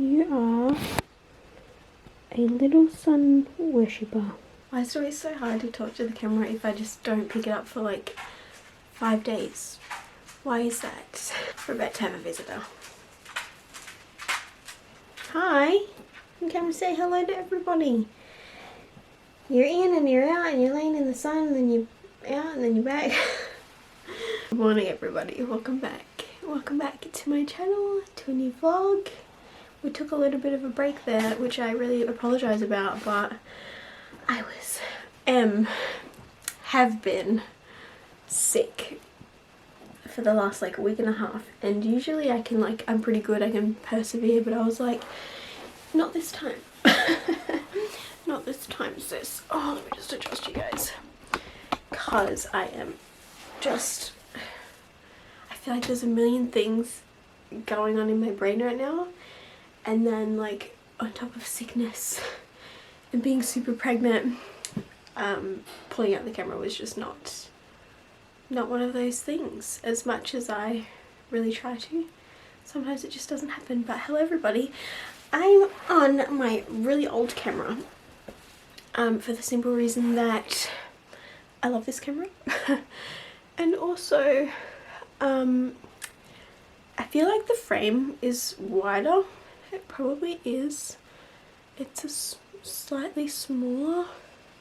You are a little sun worshipper. Why is it always so hard to talk to the camera if I just don't pick it up for like 5 days? Why is that? We're about to have a visitor. Hi! You come and say hello to everybody. You're in and you're out and you're laying in the sun and then you're out and then you're back. Good morning everybody, welcome back. Welcome back to my channel, to a new vlog. We took a little bit of a break there, which I really apologise about, but I have been sick for the last like week and a half, and usually I can I'm pretty good, I can persevere, but I was like, not this time. Not this time, sis. Oh, let me just adjust you guys, because I feel like there's a million things going on in my brain right now, and then like on top of sickness and being super pregnant, pulling out the camera was just not one of those things. As much as I really try to, sometimes it just doesn't happen. But hello everybody, I'm on my really old camera, for the simple reason that I love this camera and also I feel like the frame is wider. It probably is. It's a slightly smaller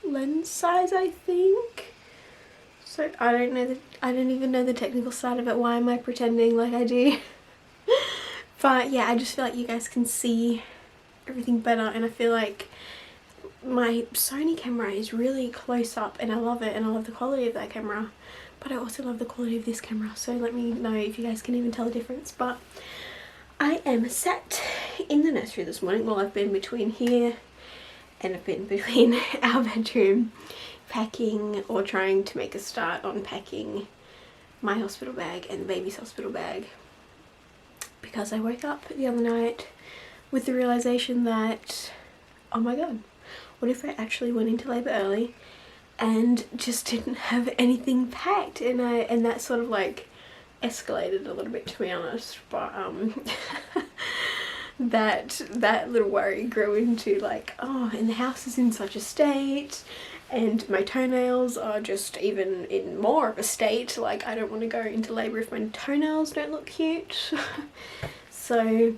lens size, I think. So I don't even know the technical side of it. Why am I pretending like I do? But yeah, I just feel like you guys can see everything better, and I feel like my Sony camera is really close up and I love it, and I love the quality of that camera, but I also love the quality of this camera, so let me know if you guys can even tell the difference. But I am sat in the nursery this morning. Well, I've been between here and I've been between our bedroom packing, or trying to make a start on packing my hospital bag and the baby's hospital bag, because I woke up the other night with the realization that, oh my god, what if I actually went into labour early and just didn't have anything packed? And that sort of like escalated a little bit, to be honest. But that little worry grew into like, oh, and the house is in such a state, and my toenails are just even in more of a state. Like, I don't want to go into labour if my toenails don't look cute. So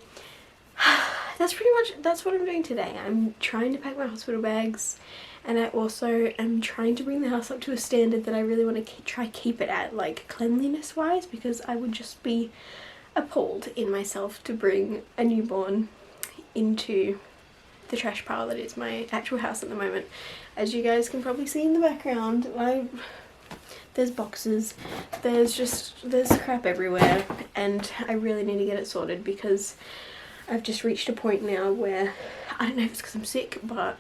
that's what I'm doing today. I'm trying to pack my hospital bags, and I also am trying to bring the house up to a standard that I really want to try keep it at, like cleanliness wise, because I would just be appalled in myself to bring a newborn into the trash pile that is my actual house at the moment. As you guys can probably see in the background, there's boxes, there's crap everywhere, and I really need to get it sorted, because I've just reached a point now where, I don't know if it's because I'm sick, but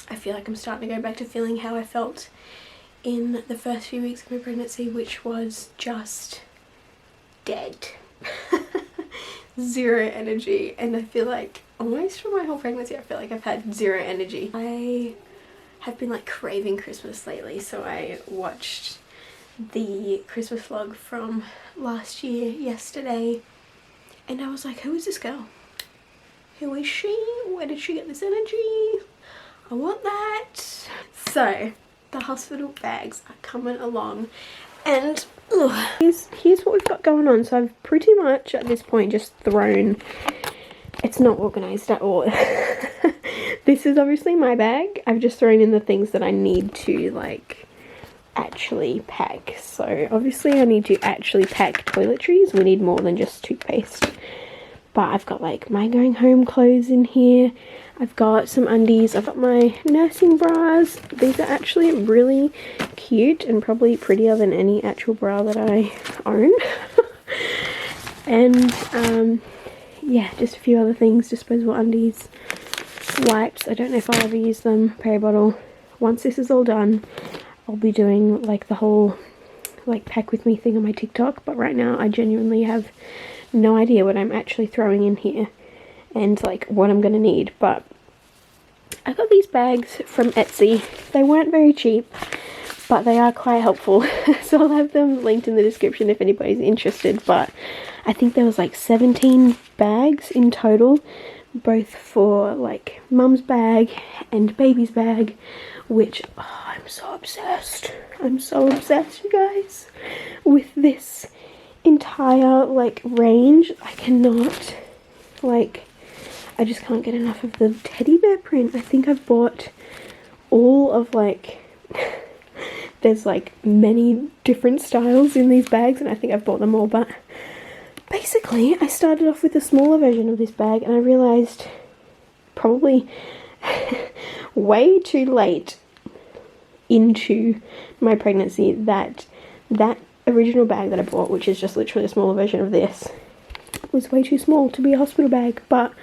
I feel like I'm starting to go back to feeling how I felt in the first few weeks of my pregnancy, which was just dead. Zero energy. And I feel like almost for my whole pregnancy I feel like I've had zero energy. I have been like craving Christmas lately, so I watched the Christmas vlog from last year yesterday, and I was like, who is this girl? Who is she? Where did she get this energy? I want that. So the hospital bags are coming along, and here's what we've got going on. So I've pretty much at this point just thrown, it's not organised at all. This is obviously my bag. I've just thrown in the things that I need to like actually pack. So obviously I need to actually pack toiletries. We need more than just toothpaste. But I've got like my going home clothes in here. I've got some undies. I've got my nursing bras. These are actually really cute and probably prettier than any actual bra that I own. And yeah, just a few other things. Disposable undies, wipes. I don't know if I'll ever use them. Peri bottle. Once this is all done, I'll be doing like the whole like pack with me thing on my TikTok. But right now I genuinely have no idea what I'm actually throwing in here and like what I'm gonna need. But I got these bags from Etsy. They weren't very cheap, but they are quite helpful. So I'll have them linked in the description if anybody's interested. But I think there was like 17 bags in total, both for like mum's bag and baby's bag, which I'm so obsessed. I'm so obsessed, you guys, with this entire like range. I cannot, like, I just can't get enough of the teddy bear print. I think I've bought all of like there's like many different styles in these bags, and I think I've bought them all, but basically I started off with a smaller version of this bag, and I realized probably way too late into my pregnancy that that original bag that I bought, which is just literally a smaller version of this, was way too small to be a hospital bag. But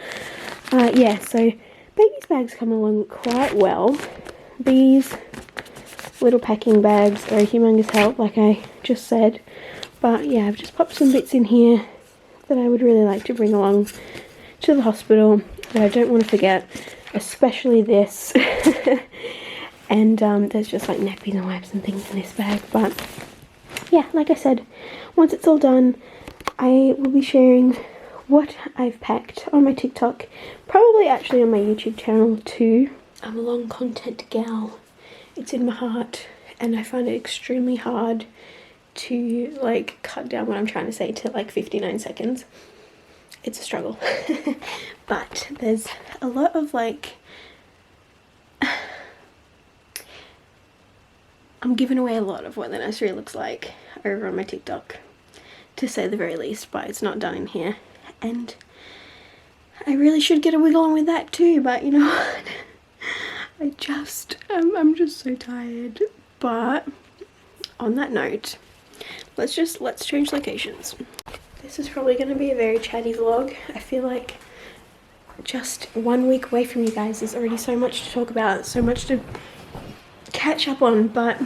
yeah, so baby's bags come along quite well. These little packing bags are a humongous help, like I just said. But yeah, I've just popped some bits in here that I would really like to bring along to the hospital that I don't want to forget, especially this. And there's just like nappies and wipes and things in this bag. But yeah, like I said, once it's all done, I will be sharing what I've packed on my TikTok, probably actually on my YouTube channel too. I'm a long content gal. It's in my heart, and I find it extremely hard to like cut down what I'm trying to say to like 59 seconds. It's a struggle. But there's a lot of like I'm giving away a lot of what the nursery looks like over on my TikTok, to say the very least, but it's not done in here. And I really should get a wiggle on with that too, but you know what? I'm just so tired. But on that note, let's change locations. This is probably going to be a very chatty vlog. I feel like just 1 week away from you guys, there's already so much to talk about, so much to catch up on, but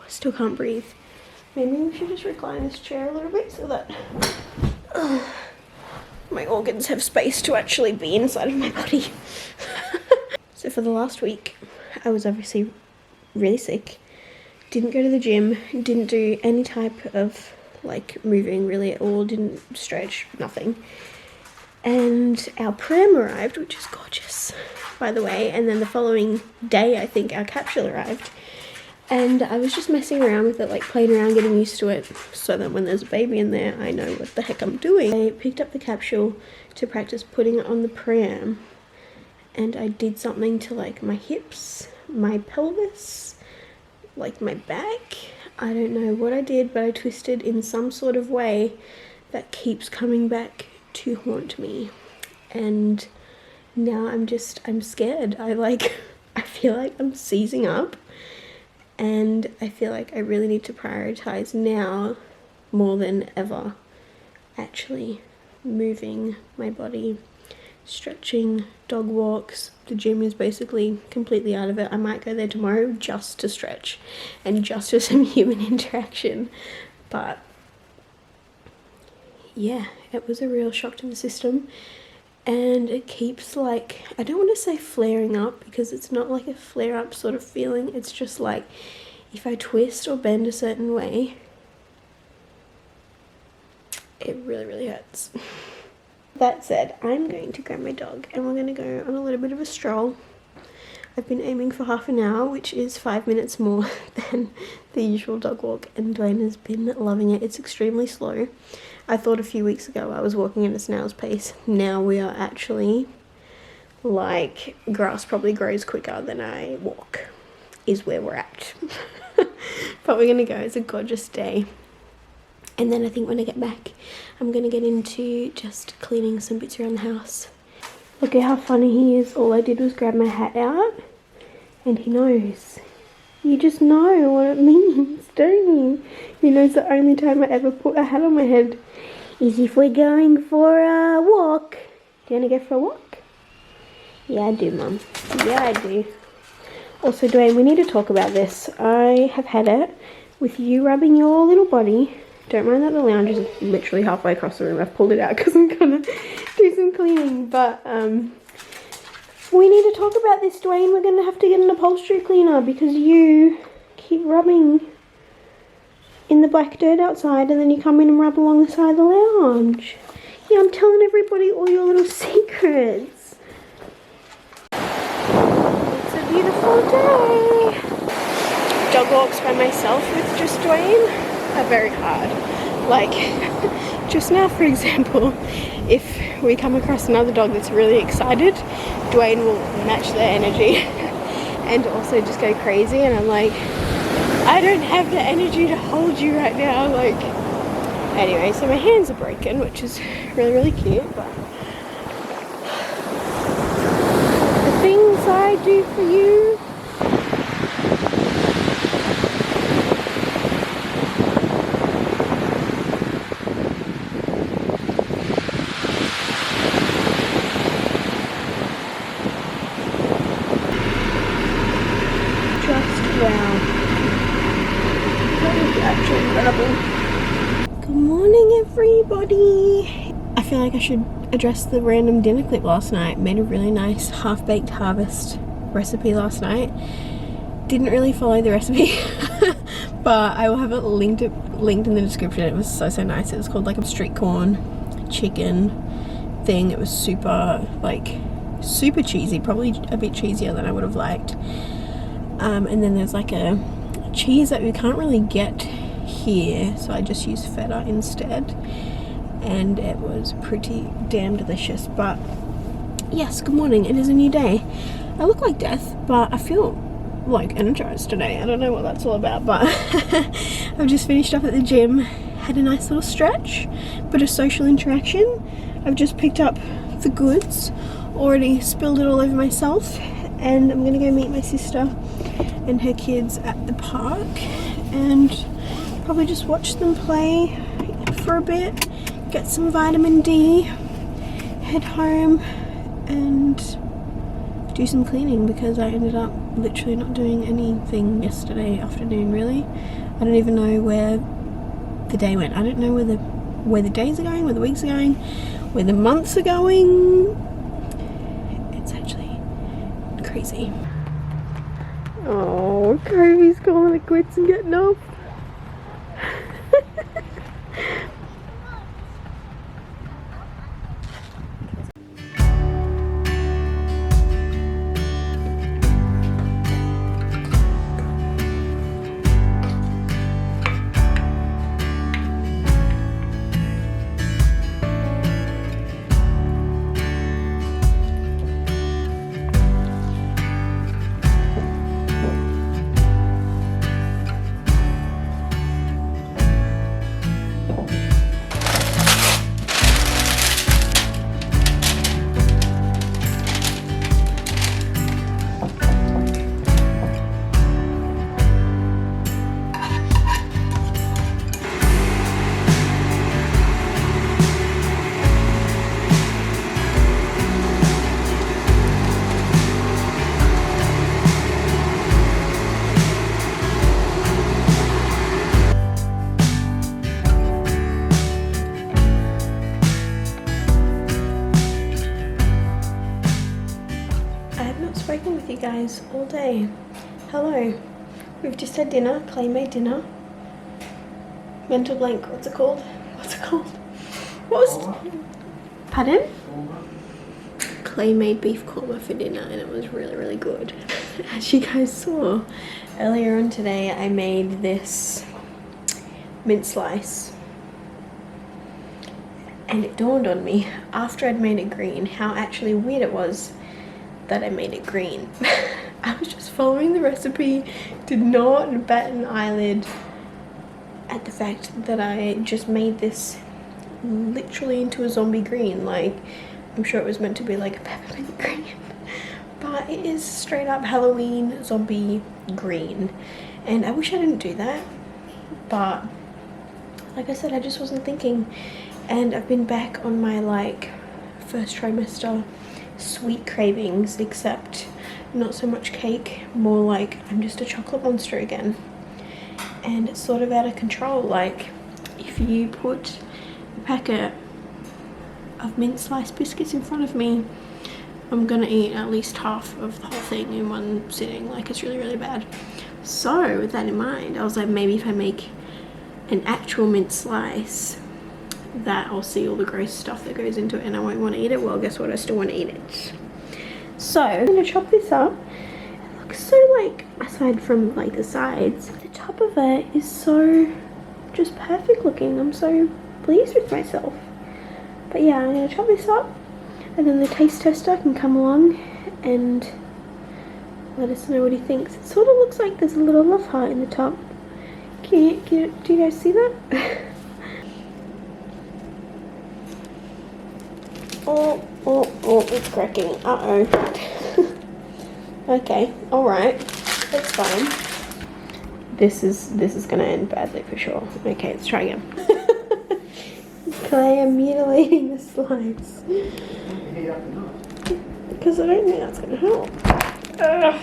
still can't breathe. Maybe we should just recline this chair a little bit so that my organs have space to actually be inside of my body. So for the last week, I was obviously really sick. Didn't go to the gym, didn't do any type of like moving really at all, didn't stretch, nothing. And our pram arrived, which is gorgeous, by the way, and then the following day I think our capsule arrived, and I was just messing around with it, like playing around, getting used to it, so that when there's a baby in there I know what the heck I'm doing. I picked up the capsule to practice putting it on the pram, and I did something to like my hips, my pelvis, like my back. I don't know what I did, but I twisted in some sort of way that keeps coming back to haunt me, and now I'm scared. I feel like I'm seizing up, and I feel like I really need to prioritize now more than ever actually moving my body, stretching, dog walks. The gym is basically completely out of it. I might go there tomorrow just to stretch and just for some human interaction, but yeah, it was a real shock to the system, and it keeps like, I don't want to say flaring up, because it's not like a flare up sort of feeling, it's just like if I twist or bend a certain way, it really hurts. That said, I'm going to grab my dog and we're going to go on a little bit of a stroll. I've been aiming for half an hour, which is 5 minutes more than the usual dog walk, and Dwayne has been loving it. It's extremely slow. I thought a few weeks ago I was walking at a snail's pace. Now we are actually, like, grass probably grows quicker than I walk, is where we're at. But we're going to go. It's a gorgeous day. And then I think when I get back, I'm going to get into just cleaning some bits around the house. Look at how funny he is. All I did was grab my hat out, and he knows. You just know what it means, don't you? He knows the only time I ever put a hat on my head is if we're going for a walk. Do you want to go for a walk? Yeah, I do, Mum. Yeah, I do. Also, Dwayne, we need to talk about this. I have had it with you rubbing your little body. Don't mind that the lounge is literally halfway across the room. I've pulled it out because I'm gonna do some cleaning, but we need to talk about this, Dwayne. We're gonna have to get an upholstery cleaner because you keep rubbing in the black dirt outside, and then you come in and rub along the side of the lounge. Yeah, I'm telling everybody all your little secrets. It's a beautiful day. Dog walks by myself with just Dwayne are very hard. Like, just now, for example, if we come across another dog that's really excited, Dwayne will match their energy and also just go crazy, and I'm like, I don't have the energy to hold you right now. Like, anyway, so my hands are broken, which is really, really cute, but the things I do for you. Good morning, everybody. I feel like I should address the random dinner clip last night. Made a really nice half-baked harvest recipe last night. Didn't really follow the recipe, but I will have it linked in the description. It was so nice. It was called like a street corn chicken thing. It was super cheesy, probably a bit cheesier than I would have liked. And then there's like a cheese that we can't really get here, so I just used feta instead, and it was pretty damn delicious. But yes, good morning. It is a new day. I look like death, but I feel like energized today. I don't know what that's all about, but I've just finished up at the gym, had a nice little stretch, bit of social interaction. I've just picked up the goods, already spilled it all over myself, and I'm gonna go meet my sister and her kids at the park and probably just watch them play for a bit, get some vitamin D, head home and do some cleaning, because I ended up literally not doing anything yesterday afternoon, really. I don't even know where the day went. I don't know where the days are going, where the weeks are going, where the months are going. It's actually crazy. Oh, Kobe's calling it quits and getting up. With you guys all day. Hello. We've just had dinner, Clay made dinner. Mental blank, what's it called? What was it? Pardon? Clay made beef korma for dinner and it was really, really good. As you guys saw earlier on today, I made this mint slice. And it dawned on me after I'd made it green how actually weird it was that I made it green. I was just following the recipe, did not bat an eyelid at the fact that I just made this literally into a zombie green. Like, I'm sure it was meant to be like a peppermint green, but it is straight up Halloween zombie green, and I wish I didn't do that, but like I said, I just wasn't thinking. And I've been back on my like first trimester sweet cravings, except not so much cake, more like I'm just a chocolate monster again, and it's sort of out of control. Like, if you put a packet of mint sliced biscuits in front of me, I'm gonna eat at least half of the whole thing in one sitting. Like, it's really, really bad. So with that in mind, I was like, maybe if I make an actual mint slice, that I'll see all the gross stuff that goes into it and I won't want to eat it. Well, guess what? I still want to eat it. So I'm going to chop this up. It looks so like, aside from like the sides, the top of it is so just perfect looking. I'm so pleased with myself. But yeah, I'm going to chop this up and then the taste tester can come along and let us know what he thinks. It sort of looks like there's a little love heart in the top. Do you guys see that? Oh, it's cracking. Uh-oh. Okay, alright. That's fine. This is gonna end badly for sure. Okay, let's try again. Clay, I'm mutilating the slides. Because I don't think that's gonna help. Ugh.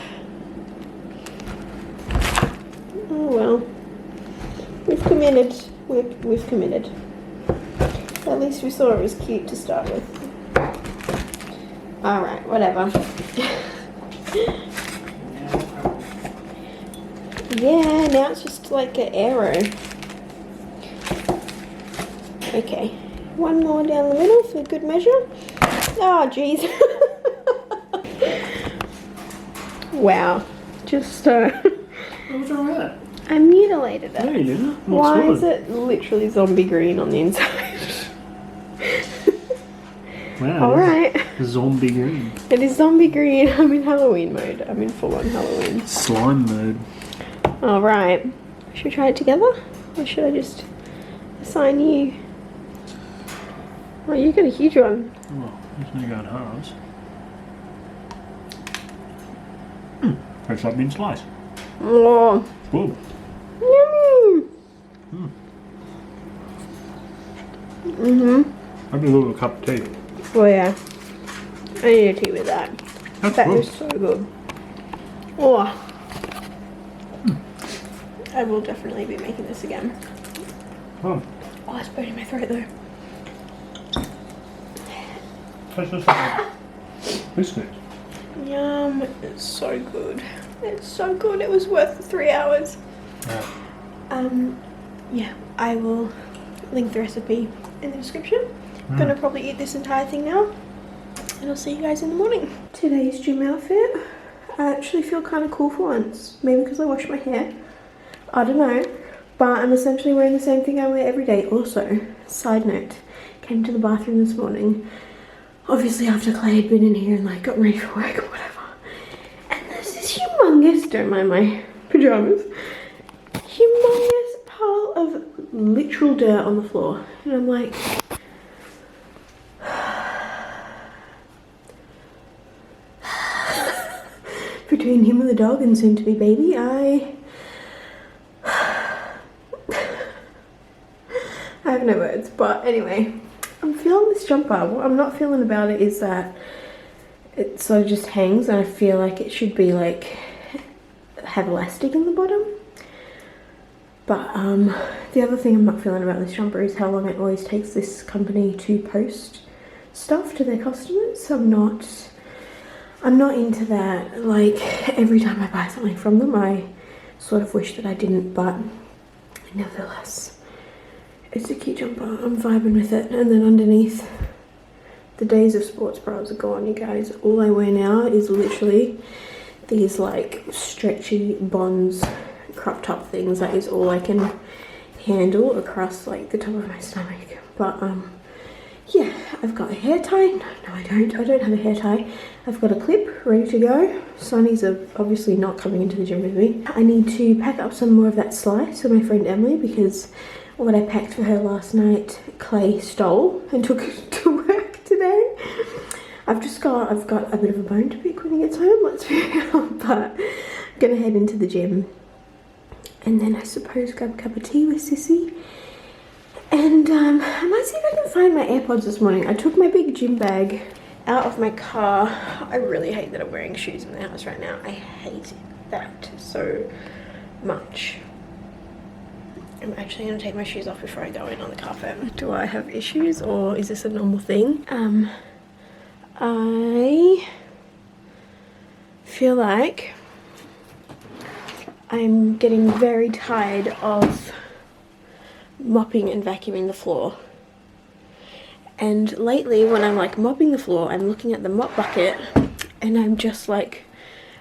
Oh well. We've committed. We've committed. At least we saw it was cute to start with. Alright, whatever. Yeah, now it's just like an arrow. Okay. One more down the middle for good measure. Oh, jeez. Wow. Just, What was wrong with that? I mutilated it. No, you didn't. Why is it literally zombie green on the inside? Wow. Alright. Zombie green. It is zombie green. I'm in Halloween mode. I'm in full on Halloween. Slime mode. Alright. Should we try it together? Or should I just assign you? Oh, you got a huge one. Well, there's no going halves. Tastes like mint slice. Oh. Good. Yummy. Maybe a little cup of tea. Oh yeah. I need a tea with that. That's That good. is so good. Oh. I will definitely be making this again. Oh, Oh, it's burning my throat though. tastes just like biscuits. Yum. It's so good. It's so good. It was worth the 3 hours. Yeah. Yeah, I will link the recipe in the description. I'm gonna probably eat this entire thing now. And I'll see you guys in the morning. Today's gym outfit. I actually feel kind of cool for once. Maybe because I washed my hair. I don't know. But I'm essentially wearing the same thing I wear every day. Also, side note, came to the bathroom this morning. Obviously after Clay had been in here and like got ready for work or whatever. And there's this humongous, don't mind my pajamas, humongous pile of literal dirt on the floor. And I'm like, between him and the dog and soon to be baby, I have no words. But anyway, I'm feeling this jumper. What I'm not feeling about it is that it sort of just hangs, and I feel like it should be like have elastic in the bottom. But the other thing I'm not feeling about this jumper is how long it always takes this company to post stuff to their customers. I'm not into that. Like every time I buy something from them, I sort of wish that I didn't, but nevertheless, it's a cute jumper. I'm vibing with it. And then underneath, the days of sports bras are gone, you guys. All I wear now is literally these like stretchy bonds crop top things. That is all I can handle across like the top of my stomach. But yeah, I've got a hair tie. No, I don't have a hair tie. I've got a clip ready to go. Sonny's obviously not coming into the gym with me. I need to pack up some more of that slice for my friend Emily, because what I packed for her last night, Clay stole and took it to work today. I've got a bit of a bone to pick when he gets home, let's be real. But I'm gonna head into the gym and then I suppose grab a cup of tea with Sissy. And I might see if I can find my AirPods this morning. I took my big gym bag out of my car. I really hate that I'm wearing shoes in the house right now. I hate that so much. I'm actually going to take my shoes off before I go in on the carpet. Do I have issues or is this a normal thing? I feel like I'm getting very tired of mopping and vacuuming the floor. And lately when I'm like mopping the floor, I'm looking at the mop bucket and I'm just like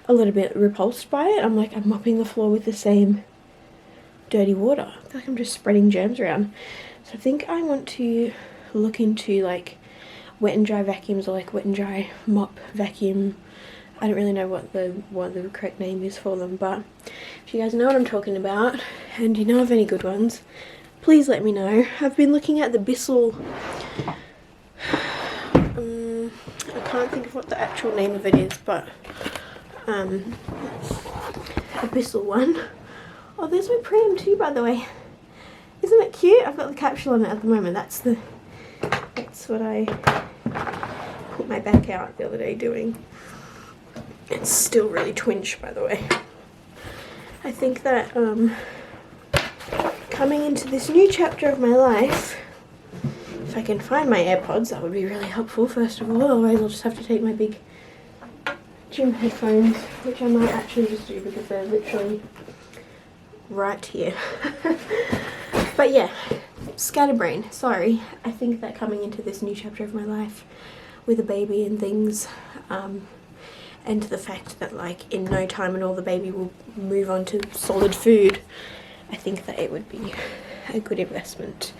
a little bit repulsed by it. I'm like, I'm mopping the floor with the same dirty water. I feel like I'm just spreading germs around. So I think I want to look into like wet and dry vacuums, or like wet and dry mop vacuum. I don't really know what the correct name is for them, but if you guys know what I'm talking about and you know of any good ones, please let me know. I've been looking at the Bissell, I can't think of what the actual name of it is, but a Bissell one. Oh, there's my pram too, by the way. Isn't it cute? I've got the capsule on it at the moment. That's what I put my back out the other day doing. It's still really twinge, by the way. I think that coming into this new chapter of my life, if I can find my AirPods, that would be really helpful first of all. Otherwise I'll just have to take my big gym headphones, which I might actually just do because they're literally right here. But yeah, scatterbrain, sorry. I think that coming into this new chapter of my life with a baby and things, and the fact that like in no time and all the baby will move on to solid food, I think that it would be a good investment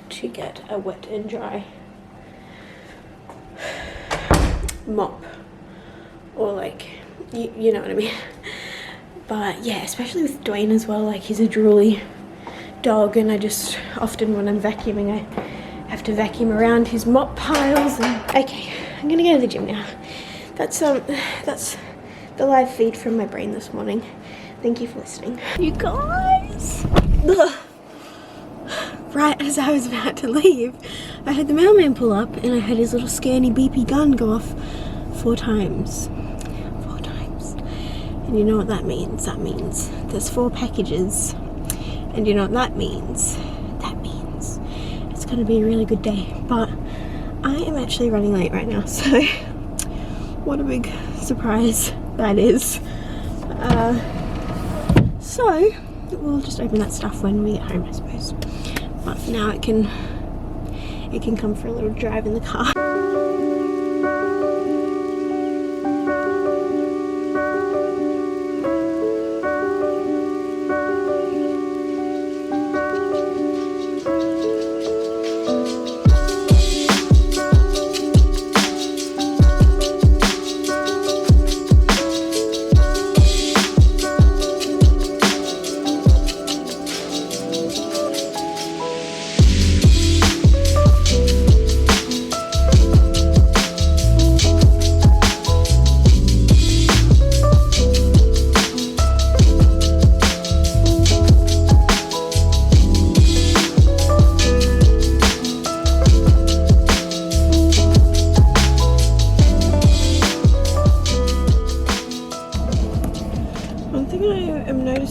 to get a wet and dry mop, or like, you know what I mean. But yeah, especially with Dwayne as well, like he's a drooly dog, and I just often when I'm vacuuming I have to vacuum around his mop piles. And okay, I'm gonna go to the gym now. That's the live feed from my brain this morning. Thank you for listening, you guys. Ugh. Right as I was about to leave, I heard the mailman pull up and I heard his little scanny beepy gun go off 4 times. 4 times. And you know what that means? That means there's 4 packages. And you know what that means? That means it's gonna be a really good day. But I am actually running late right now, so what a big surprise that is. So we'll just open that stuff when we get home, I suppose. But for now it can come for a little drive in the car.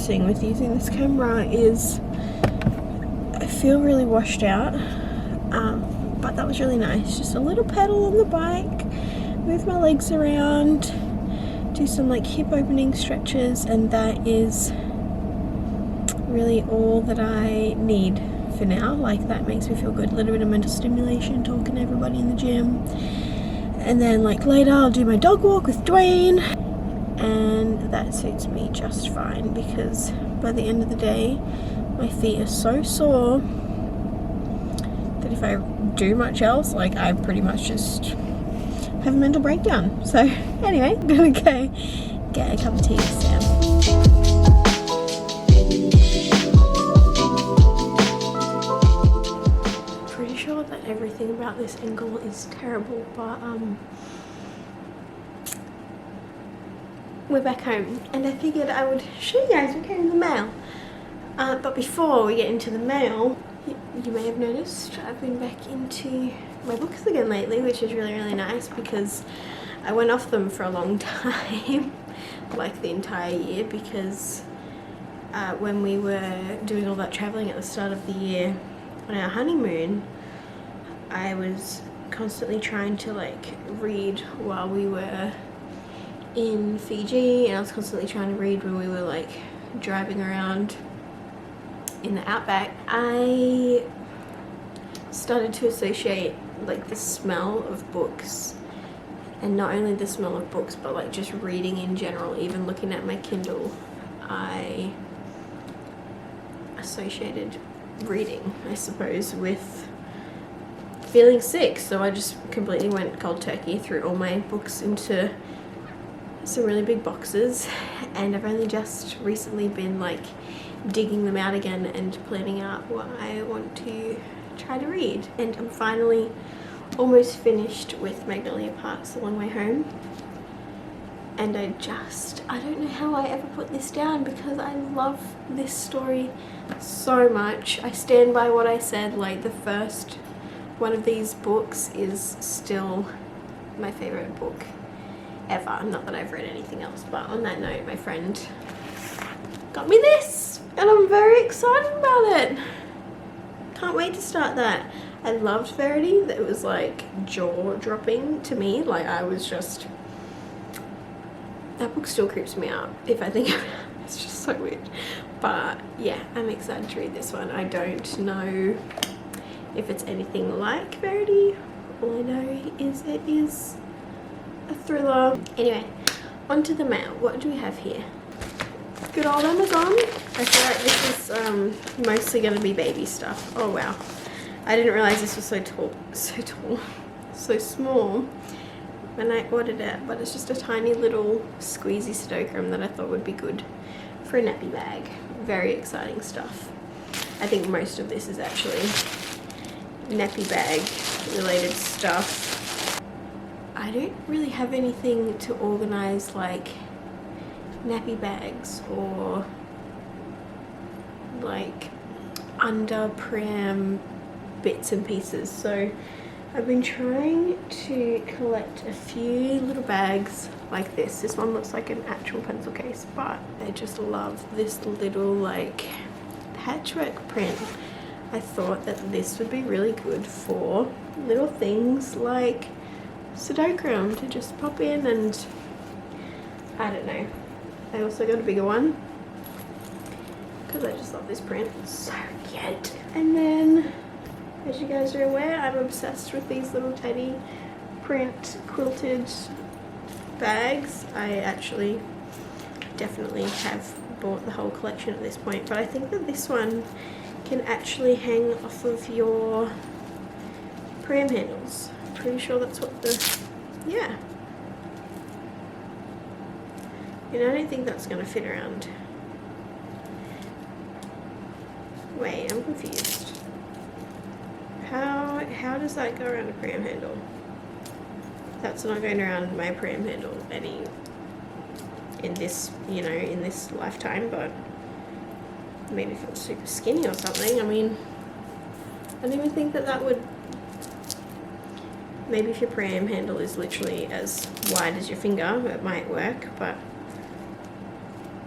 With using this camera is I feel really washed out, but that was really nice. Just a little pedal on the bike, move my legs around, do some like hip opening stretches, and that is really all that I need for now. Like that makes me feel good. A little bit of mental stimulation, talking to everybody in the gym, and then like later I'll do my dog walk with Dwayne. And that suits me just fine, because by the end of the day my feet are so sore that if I do much else, like I pretty much just have a mental breakdown. So anyway, I'm gonna go get a cup of tea with Sam. Pretty sure that everything about this angle is terrible, but we're back home, and I figured I would show you guys we're getting the mail. But before we get into the mail, you may have noticed I've been back into my books again lately, which is really, really nice because I went off them for a long time, like the entire year, because when we were doing all that traveling at the start of the year on our honeymoon, I was constantly trying to like read while we were in Fiji, and I was constantly trying to read when we were like driving around in the outback, I started to associate like the smell of books, and not only the smell of books but like just reading in general. Even looking at my Kindle, I associated reading, I suppose, with feeling sick. So I just completely went cold turkey, threw all my books into some really big boxes, and I've only just recently been like digging them out again and planning out what I want to try to read. And I'm finally almost finished with Magnolia Park's A Long Way Home, and I don't know how I ever put this down because I love this story so much. I stand by what I said, like the first one of these books is still my favorite book ever. Not that I've read anything else, but on that note, my friend got me this and I'm very excited about it. Can't wait to start that. I loved Verity. That was like jaw-dropping to me. Like I was just, that book still creeps me out if I think about it. It's just so weird. But yeah, I'm excited to read this one. I don't know if it's anything like Verity. All I know is it is a thriller. Anyway, onto the mail. What do we have here? Good old Amazon. I feel like this is mostly going to be baby stuff. Oh wow. I didn't realize this was so small when I ordered it, but it's just a tiny little squeezy pseudochrome that I thought would be good for a nappy bag. Very exciting stuff. I think most of this is actually nappy bag related stuff. I don't really have anything to organize like nappy bags or like under pram bits and pieces, so I've been trying to collect a few little bags like this. This one looks like an actual pencil case, but I just love this little like patchwork print. I thought that this would be really good for little things like pseudochrome to just pop in, and I don't know. I also got a bigger one because I just love this print. It's so cute. And then, as you guys are aware, I'm obsessed with these little teddy print quilted bags. I actually definitely have bought the whole collection at this point, but I think that this one can actually hang off of your pram handles. Pretty sure that's what the, yeah. And I don't think that's going to fit around. Wait, I'm confused. How does that go around a pram handle? That's not going around my pram handle any in this, you know, in this lifetime, but maybe if it was super skinny or something. I mean, I don't even think that that would, maybe if your pram handle is literally as wide as your finger, it might work, but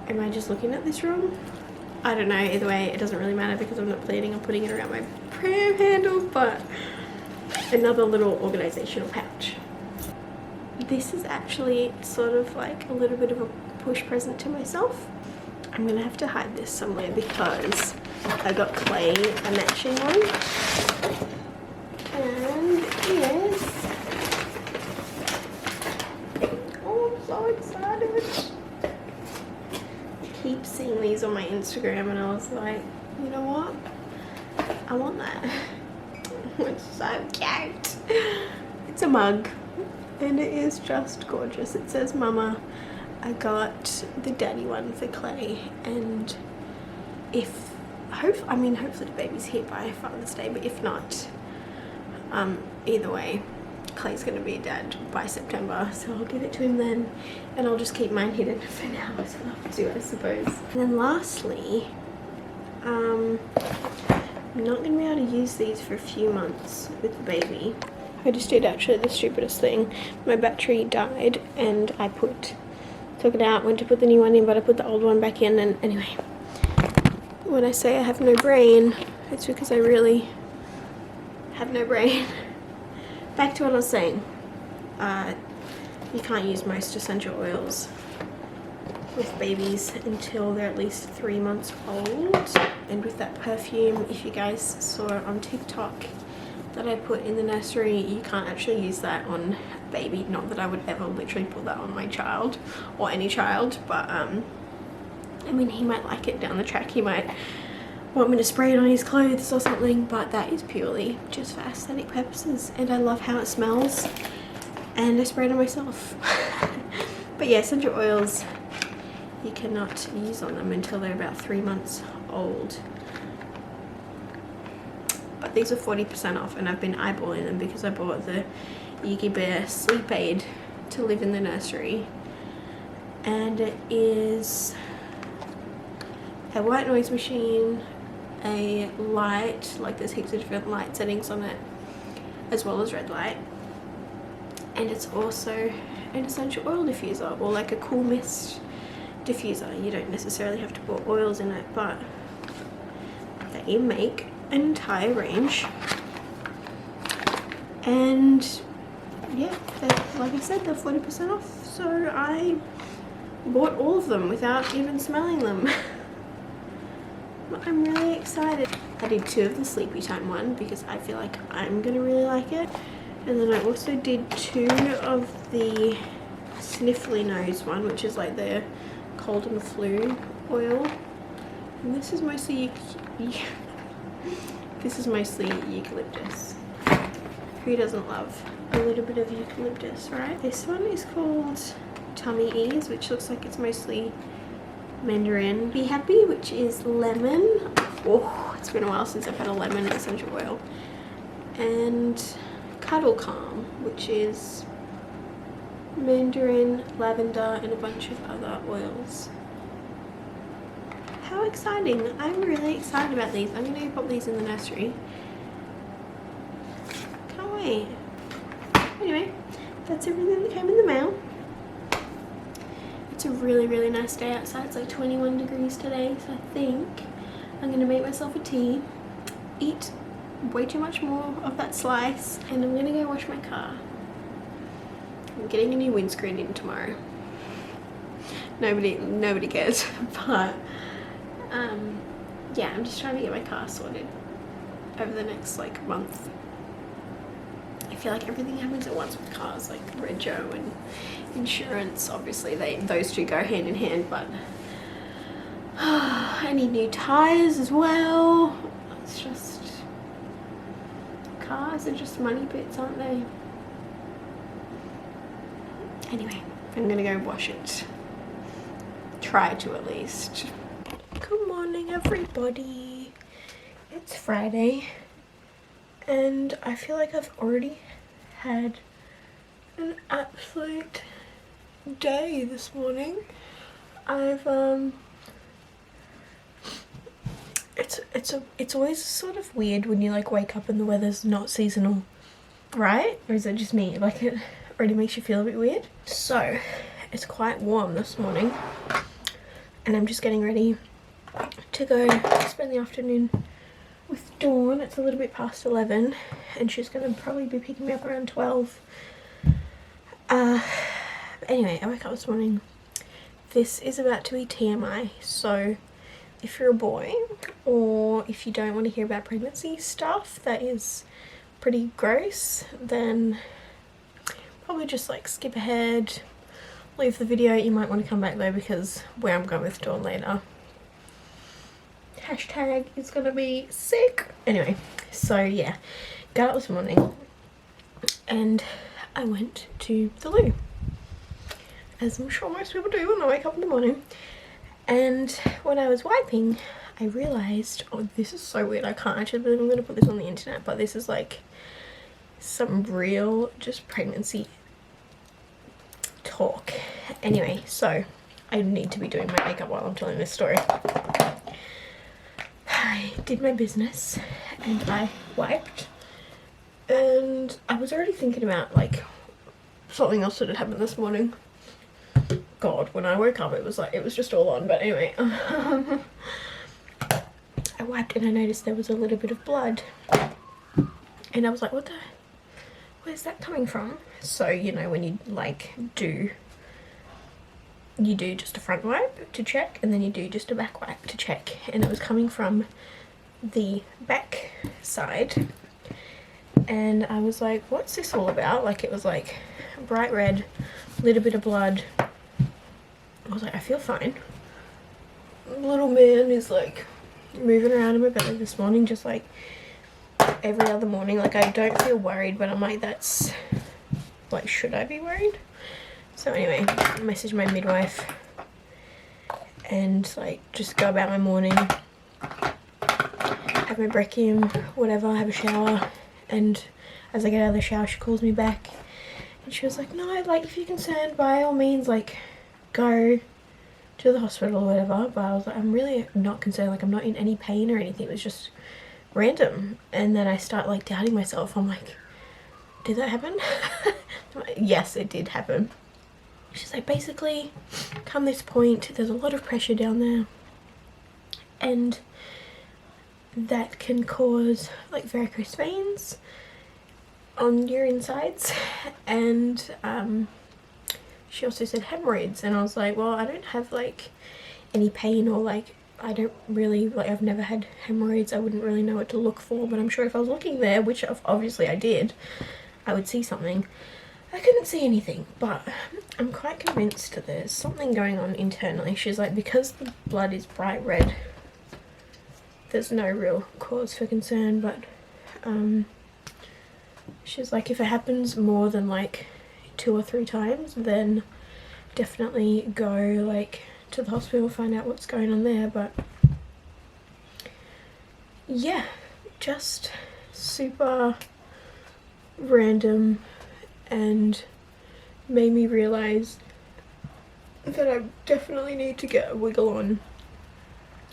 am I just looking at this wrong? I don't know. Either way, it doesn't really matter because I'm not planning on putting it around my pram handle, but another little organizational pouch. This is actually sort of like a little bit of a push present to myself. I'm gonna have to hide this somewhere because I got Clay a matching one. And yes. Oh, I'm so excited. I keep seeing these on my Instagram and I was like, you know what? I want that. It's so cute. It's a mug and it is just gorgeous. It says Mama. I got the daddy one for Clay, and hopefully the baby's here by Father's Day, but if not, either way, Clay's gonna be a dad by September, so I'll give it to him then, and I'll just keep mine hidden for now as well too, I suppose. And then lastly, I'm not gonna be able to use these for a few months with the baby. I just did actually the stupidest thing. My battery died and I took it out, went to put the new one in, but I put the old one back in. And anyway, when I say I have no brain, it's because I really have no brain. Back to what I was saying. You can't use most essential oils with babies until they're at least 3 months old. And with that perfume, if you guys saw it on TikTok that I put in the nursery, you can't actually use that on a baby. Not that I would ever literally put that on my child or any child, but I mean, he might like it down the track. He might want me to spray it on his clothes or something, but that is purely just for aesthetic purposes. And I love how it smells, and I spray it on myself. But yeah, essential oils you cannot use on them until they're about 3 months old. But these are 40% off, and I've been eyeballing them because I bought the Yogi Bear sleep aid to live in the nursery. And it is a white noise machine, a light, like there's heaps of different light settings on it, as well as red light. And it's also an essential oil diffuser, or like a cool mist diffuser. You don't necessarily have to put oils in it, but they make an entire range. And yeah, like I said, they're 40% off, so I bought all of them without even smelling them. I'm really excited. I did 2 of the sleepy time one because I feel like I'm gonna really like it, and then I also did 2 of the sniffly nose one, which is like the cold and flu oil. And this is mostly eucalyptus. Who doesn't love a little bit of eucalyptus, right? This one is called Tummy Ease, which looks like it's mostly mandarin. Be Happy, which is lemon. Oh, it's been a while since I've had a lemon essential oil. And Cuddle Calm, which is mandarin, lavender, and a bunch of other oils. How exciting. I'm really excited about these. I'm going to pop these in the nursery. Can't wait. Anyway, that's everything that came in the mail. It's a really, really nice day outside. It's like 21 degrees today, so I think I'm going to make myself a tea, eat way too much more of that slice, and I'm going to go wash my car. I'm getting a new windscreen in tomorrow. Nobody cares, but yeah, I'm just trying to get my car sorted over the next like month. I feel like everything happens at once with cars, like rego and insurance. Obviously those two go hand in hand, but I need new tires as well. It's just, cars are just money pits, aren't they? Anyway, I'm gonna go wash it. Try to, at least. Good morning, everybody. It's Friday, and I feel like I've already had an absolute day this morning. I've it's always sort of weird when you like wake up and the weather's not seasonal, right? Or is it just me? Like, it already makes you feel a bit weird. So it's quite warm this morning, and I'm just getting ready to go spend the afternoon with Dawn. It's a little bit past 11, and she's gonna probably be picking me up around 12. Anyway, I woke up this morning. This is about to be TMI, so if you're a boy, or if you don't want to hear about pregnancy stuff that is pretty gross, then probably just like skip ahead, leave the video. You might want to come back though, because where I'm going with Dawn later, hashtag is gonna be sick. Anyway, so yeah, got up this morning and I went to the loo, as I'm sure most people do when they wake up in the morning. And when I was wiping, I realised, oh, this is so weird, I can't actually believe I'm going to put this on the internet, but this is like some real just pregnancy talk. Anyway, so I need to be doing my makeup while I'm telling this story. I did my business and I wiped, and I was already thinking about like something else that had happened this morning. God, when I woke up it was like, it was just all on. But anyway, I wiped and I noticed there was a little bit of blood, and I was like, where's that coming from? So, you know, when you like do you do just a front wipe to check, and then you do just a back wipe to check, and it was coming from the back side, and I was like, what's this all about? Like, it was like bright red, little bit of blood. I was like, I feel fine. Little man is like moving around in my belly this morning, just like every other morning. Like, I don't feel worried, but I'm like, that's like, should I be worried? So anyway, I messaged my midwife and like just go about my morning, have my breccium, whatever, have a shower, and as I get out of the shower she calls me back and she was like, no, like, if you're concerned, by all means, like, go to the hospital or whatever. But I was like, I'm really not concerned, like, I'm not in any pain or anything, it was just random. And then I start like doubting myself. I'm like, did that happen? Yes, it did happen. She's like, basically, come this point, there's a lot of pressure down there, and that can cause like varicose veins on your insides, and she also said hemorrhoids. And I was like, well, I don't have like any pain, or like, I don't really, like, I've never had hemorrhoids, I wouldn't really know what to look for, but I'm sure if I was looking there, which obviously I did, I would see something. I couldn't see anything, but I'm quite convinced that there's something going on internally. She's like, because the blood is bright red, there's no real cause for concern, but she's like, if it happens more than like 2 or 3 times, then definitely go like to the hospital, find out what's going on there. But yeah, just super random, and made me realise that I definitely need to get a wiggle on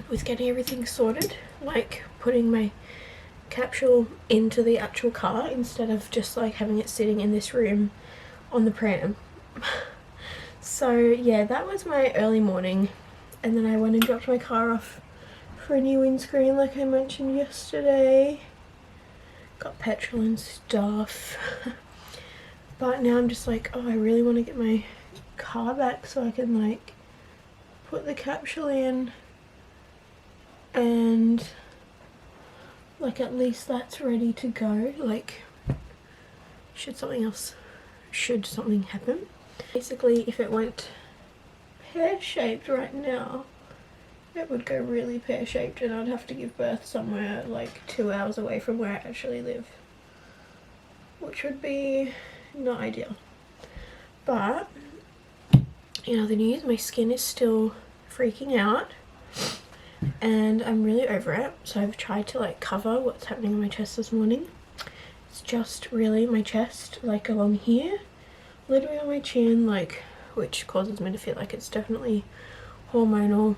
with getting everything sorted, like putting my capsule into the actual car instead of just like having it sitting in this room on the pram. So yeah, that was my early morning, and then I went and dropped my car off for a new windscreen like I mentioned yesterday. Got petrol and stuff. But now I'm just like, oh, I really want to get my car back so I can like put the capsule in, and like at least that's ready to go. Like, should something happen. Basically, if it went pear-shaped right now, it would go really pear-shaped, and I'd have to give birth somewhere like 2 hours away from where I actually live, which would be not ideal. But in other news, my skin is still freaking out, and I'm really over it. So I've tried to like cover what's happening on my chest this morning. It's just really my chest, like along here, a little bit on my chin, like, which causes me to feel like it's definitely hormonal,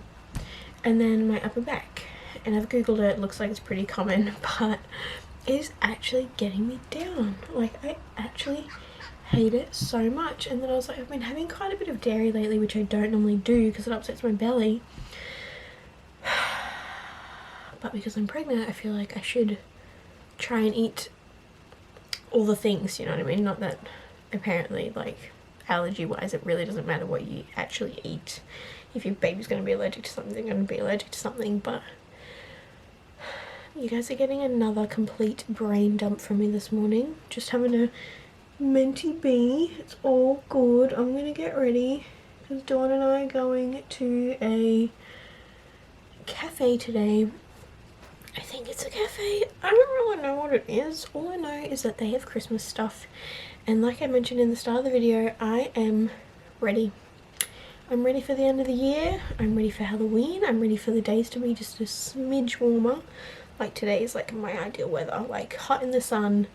and then my upper back. And I've googled it, looks like it's pretty common, but it is actually getting me down. Like, I actually hate it so much. And then I was like, I've been having quite a bit of dairy lately, which I don't normally do because it upsets my belly. But because I'm pregnant, I feel like I should try and eat all the things, you know what I mean? Not that apparently, like, allergy wise, it really doesn't matter what you actually eat. If your baby's going to be allergic to something, they're going to be allergic to something. But you guys are getting another complete brain dump from me this morning. Just having a minty bee. It's all good. I'm going to get ready because Dawn and I are going to a cafe today. I think it's a cafe. I don't really know what it is. All I know is that they have Christmas stuff. And like I mentioned in the start of the video, I am ready. I'm ready for the end of the year. I'm ready for Halloween. I'm ready for the days to be just a smidge warmer. Like today is like my ideal weather. Like hot in the sun,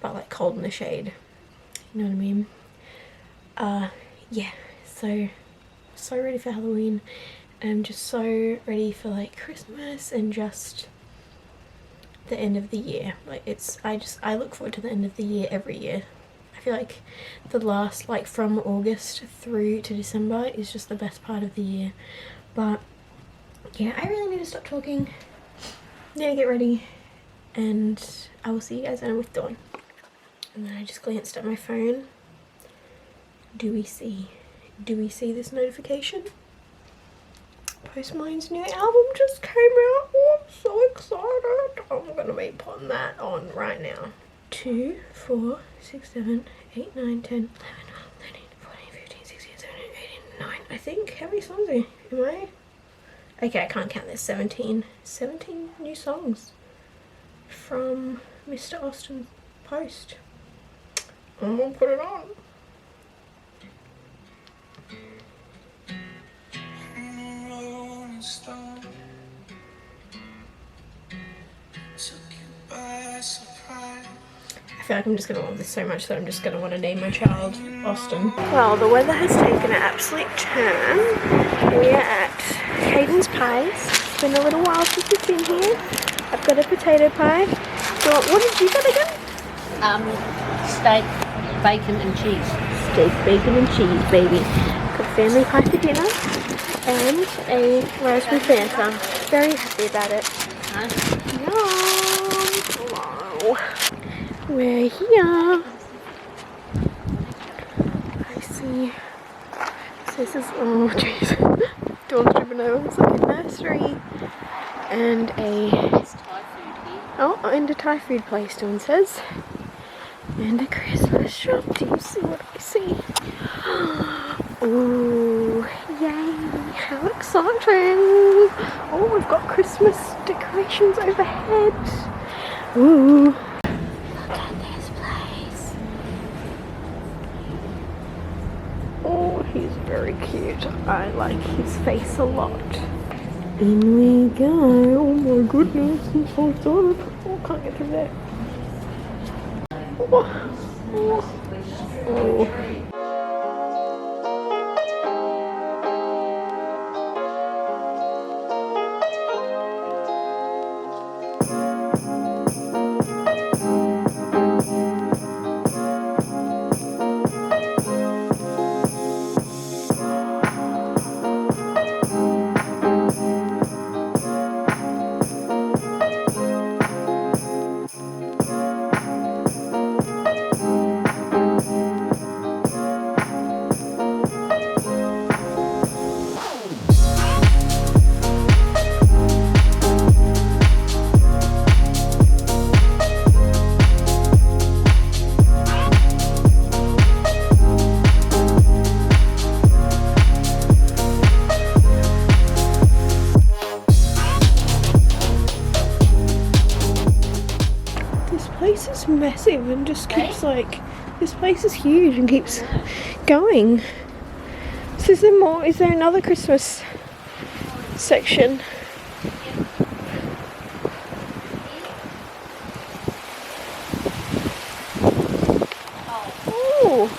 but like cold in the shade. You know what I mean? Yeah. So ready for Halloween. I'm just so ready for like Christmas and just the end of the year. Like I look forward to the end of the year every year. I feel like the last, like from August through to December is just the best part of the year. But yeah, I really need to stop talking. Need to get ready, and I will see you guys when I'm with Dawn. And then I just glanced at my phone. Do we see Do we see this notification? Post Malone's new album just came out. Oh, I'm so excited. I'm gonna be putting that on right now. 2, 4, 6, 7, 8, 9, 10, 11, 12, 13, 14, 15, 16, 17, 18, 9. I think. How many songs am I? Okay, I can't count this. 17 new songs from Mr. Austin Post. I'm gonna put it on. I feel like I'm just going to love this so much that I'm just going to want to name my child Austin. Well, the weather has taken an absolute turn. We're at Hayden's Pies. It's been a little while since we've been here. I've got a potato pie. What did you get again? Steak, bacon and cheese. Steak, bacon and cheese, baby. Got family pie for dinner and a raspberry Fanta. Very happy about it. Yum! Hello. We're here. I see. This is, oh jeez. Dawn's driven over. It's like a nursery and a, There's Thai food here. oh, and a Thai food place, Dawn says. And a Christmas shop. Do you see what I see? Ooh, yay! How exciting! Oh, we've got Christmas decorations overhead. Ooh. Look at this place. Oh, he's very cute. I like his face a lot. In we go. Oh my goodness, I'm so excited. Oh, can't get through there. Oh. This is massive and just keeps like, this place is huge and keeps going. So is there more? Is there another Christmas section? Oh.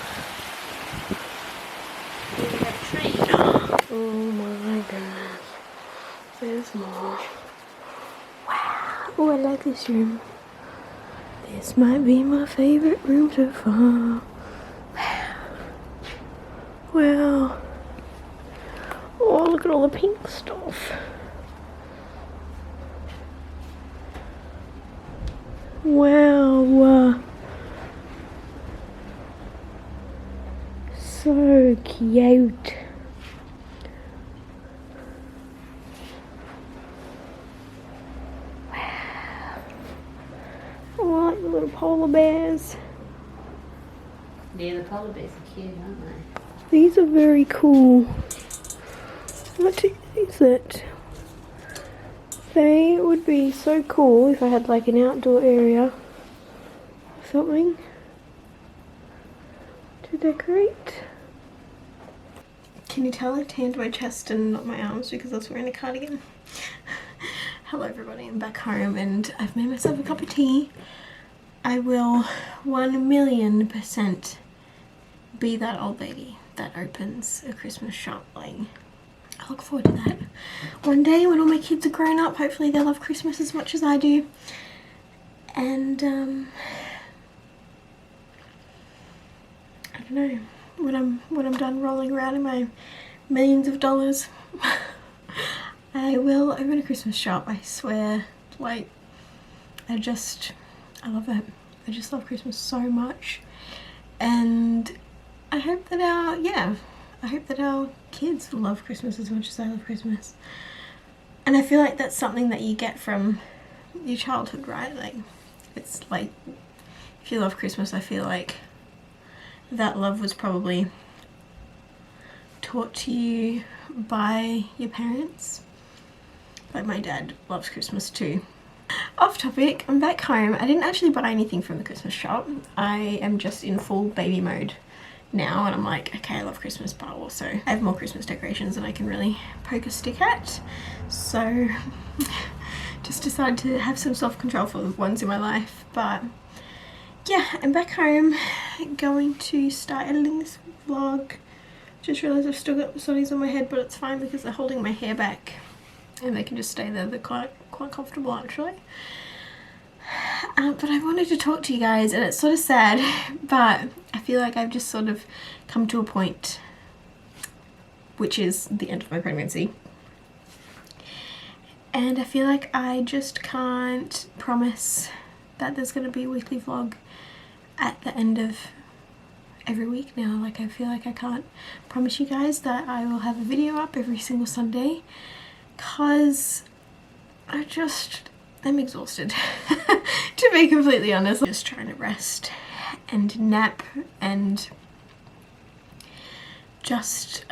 Oh my goodness. There's more. Wow. Oh, I like this room. This might be my favourite room so far. Wow. Oh, look at all the pink stuff. Wow. So cute. Oh, I like the little polar bears. Yeah, the polar bears are cute, aren't they? These are very cool. What is it? They would be so cool if I had like an outdoor area or something to decorate. Can you tell I've tanned my chest and not my arms because I was wearing a cardigan? Hello everybody, I'm back home and I've made myself a cup of tea. I will 1,000,000% be that old lady that opens a Christmas shop. Like, I look forward to that. One day when all my kids are grown up, hopefully they'll love Christmas as much as I do. And I don't know, when I'm done rolling around in my millions of dollars, I will open a Christmas shop, I swear. Like, I love it. I just love Christmas so much. And I hope that I hope that our kids love Christmas as much as I love Christmas. And I feel like that's something that you get from your childhood, right? Like, it's like, if you love Christmas, I feel like that love was probably taught to you by your parents. Like, my dad loves Christmas too. Off topic, I'm back home. I didn't actually buy anything from the Christmas shop. I am just in full baby mode now, and I'm like, okay, I love Christmas, but also I have more Christmas decorations than I can really poke a stick at. So just decided to have some self-control for the ones in my life. But yeah, I'm back home, going to start editing this vlog. Just realised I've still got the sunnies on my head, but it's fine because they're holding my hair back and they can just stay there. They're quite comfortable actually. But I wanted to talk to you guys, and it's sort of sad, but I feel like I've just sort of come to a point, which is the end of my pregnancy. And I feel like I just can't promise that there's going to be a weekly vlog at the end of every week now. Like, I feel like I can't promise you guys that I will have a video up every single Sunday, because I'm exhausted. To be completely honest, I'm just trying to rest and nap and just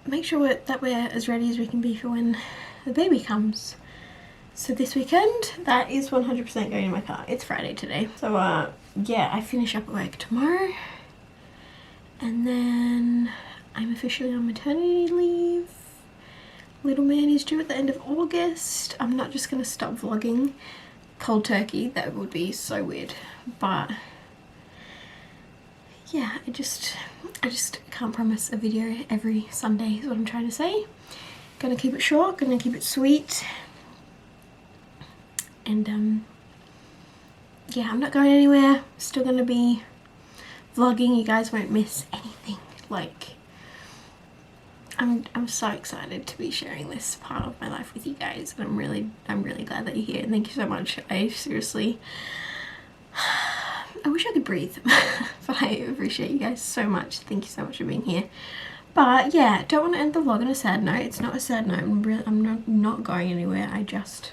make sure that we're as ready as we can be for when the baby comes. So this weekend, that is 100% going in my car. It's Friday today. So yeah, I finish up at work tomorrow, and then I'm officially on maternity leave. Little man is due at the end of August. I'm not just going to stop vlogging cold turkey. That would be so weird. But yeah, I just can't promise a video every Sunday is what I'm trying to say. Gonna keep it short, gonna keep it sweet. And yeah, I'm not going anywhere. Still gonna be vlogging. You guys won't miss anything. Like, I'm so excited to be sharing this part of my life with you guys, and I'm really glad that you're here, and thank you so much. I seriously, I wish I could breathe, but I appreciate you guys so much. Thank you so much for being here. But yeah, don't want to end the vlog on a sad note. It's not a sad note. I'm not going anywhere. I just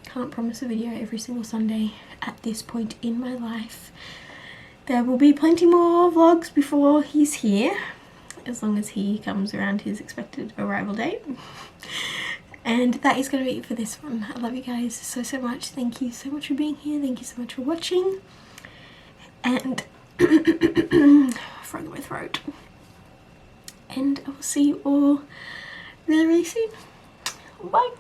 can't promise a video every single Sunday at this point in my life. There will be plenty more vlogs before he's here, as long as he comes around his expected arrival date. And that is going to be it for this one. I love you guys so much. Thank you so much for being here. Thank you so much for watching. And frog in my throat. And I will see you all really soon. Bye.